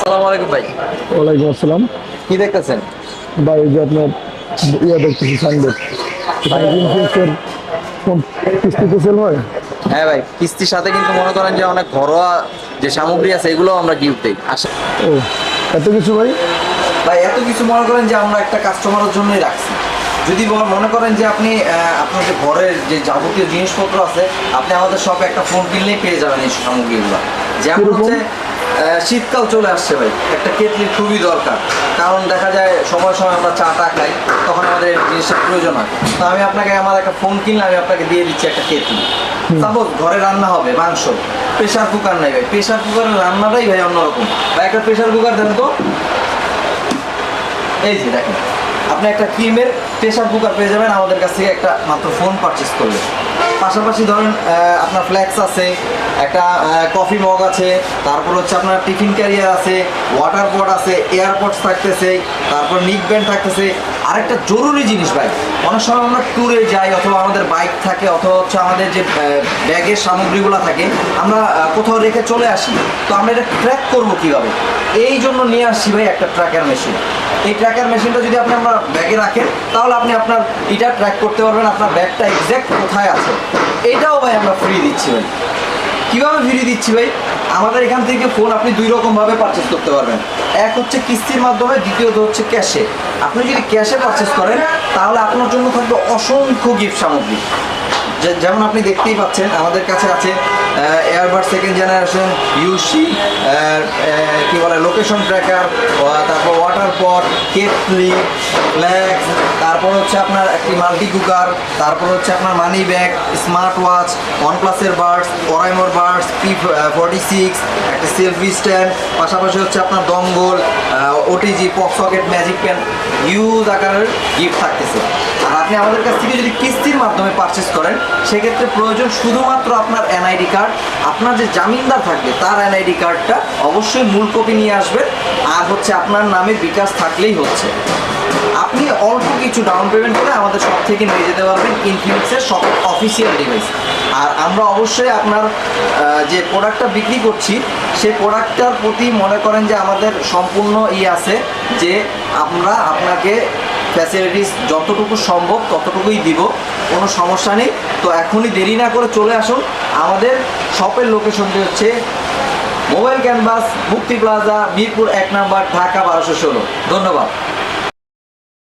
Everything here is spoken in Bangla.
আসসালামু আলাইকুম ভাই। ওয়ালাইকুম আসসালাম। কি দেখতেছেন? ভাই এই যে আপনার দেখতেছি সাইনবোর্ড, ভাই, ইনফিনিক্সের ফোন কিস্তিতে সেল হয়। হ্যাঁ ভাই, কিস্তির সাথে কিন্তু মনে করেন যে অনেক ঘরোয়া যে সামগ্রী আছে এগুলো আমরা গিফট দিই। ও এত কিছু ভাই। ভাই এত কিছু মনে করেন যে আমরা একটা কাস্টমারের জন্যই রাখছি। যদি মনে করেন যে আপনি আপনার যে ঘরের যে যাবতীয় জিনিসপত্র আছে, আপনি আমাদের শপে একটা ফোন কিনলেই পেয়ে যাবেন এই সামগ্রীগুলো। যেমন কিরকম? হচ্ছে শীতকাল চলে আসছে ভাই, একটা কেটলির খুবই দরকার। কারণ দেখা যায় সময় সময় আমরা চা টা খাই, তখন আমাদের এই জিনিসটার প্রয়োজন হয়। তো আমি আপনাকে আমার একটা ফোন কিনলে আমি আপনাকে দিয়ে দিচ্ছি একটা কেটলি। সাপোজ ঘরে রান্না হবে মাংস, প্রেশার কুকার নাই ভাই, প্রেশার কুকারের রান্নাটাই ভাই অন্যরকম। ভাই একটা প্রেশার কুকার দেন তো। এই যে দেখেন, আপনি একটা ক্রিমের প্রেশার কুকার পেয়ে যাবেন আমাদের কাছ থেকে একটা মাত্র ফোন পারচেস করলে। পাশাপাশি ধরেন আপনার ফ্ল্যাক্স আছে, একটা কফি মগ আছে, তারপর হচ্ছে আপনার টিফিন ক্যারিয়ার আছে, ওয়াটার পট আছে, এয়ারপডস থাকতেছে, তারপর নিক ব্যান্ড থাকতেছে। আরেকটা জরুরি জিনিস ভাই, অনেক সময় আমরা ট্যুরে যাই অথবা আমাদের বাইক থাকে অথবা হচ্ছে আমাদের যে ব্যাগের সামগ্রীগুলো থাকে আমরা কোথাও রেখে চলে আসি, তো আমরা এটা ট্র্যাক করবো কীভাবে? এই জন্য নিয়ে আসছি ভাই একটা ট্র্যাকার মেশিন। এই ট্র্যাকার মেশিনটা যদি আপনি আপনার ব্যাগে রাখেন তাহলে আপনি আপনার এটা ট্র্যাক করতে পারবেন আপনার ব্যাগটা এক্স্যাক্ট কোথায় আছে। এটাও ভাই আমরা ফ্রি দিচ্ছি ভাই। কীভাবে ফ্রি দিচ্ছি ভাই? আমাদের এখান থেকে ফোন আপনি দুই রকমভাবে পারচেস করতে পারবেন। এক হচ্ছে কিস্তির মাধ্যমে, দ্বিতীয়ত হচ্ছে ক্যাশে। আপনি যদি ক্যাশে পারচেস করেন তাহলে আপনার জন্য থাকবে অসংখ্য গিফট সামগ্রী। যেমন আপনি দেখতেই পাচ্ছেন আমাদের কাছে আছে এয়ারবাড সেকেন্ড জেনারেশন, ইউসি, কি বলে লোকেশন ট্র্যাকার, তারপর ওয়াটার পট, কেটলি, ফ্ল্যাক্স, তারপর হচ্ছে আপনার একটি মাল্টি কুকার, তারপর হচ্ছে আপনার মানি ব্যাগ, স্মার্ট ওয়াচ, ওয়ানপ্লাসের বাডস, ওরাইমোর বাডস, P46, একটা সেলফি স্ট্যান্ড, পাশাপাশি হচ্ছে আপনার dongle, OTG, pop socket, magic pen, huge আকারের গিফট থাকতেছে। আর আপনি আমাদের কাছ থেকে যদি কিস্তির মাধ্যমে পারচেস করেন সেক্ষেত্রে প্রয়োজন শুধুমাত্র আপনার এনআইডি কার্ড। আপনার যে জামিনদার থাকবে তার এনআইডি কার্ডটা অবশ্যই মূল কপি নিয়ে আসবেন, আর হচ্ছে আপনার নামে বিকাশ থাকলেই হচ্ছে। আপনি অল্প কিছু ডাউন পেমেন্ট করে আমাদের সব থেকে নিয়ে যেতে পারবেন ইনফিনিক্সের সব অফিসিয়াল ডিভাইস। আর আমরা অবশ্যই আপনার যে প্রোডাক্টটা বিক্রি করছি সেই প্রোডাক্টটার প্রতি মনে করেন যে আমাদের সম্পূর্ণ আছে যে আমরা আপনাকে ফ্যাসিলিটিস যতটুকু সম্ভব ততটুকুই দিব, কোনো সমস্যা নেই। তো এখনই দেরি না করে চলে আসুন। আমাদের শপের লোকেশনটি হচ্ছে মোবাইল ক্যানভাস, মুক্তি প্লাজা, মিরপুর 1 নম্বর, ঢাকা 1216। ধন্যবাদ।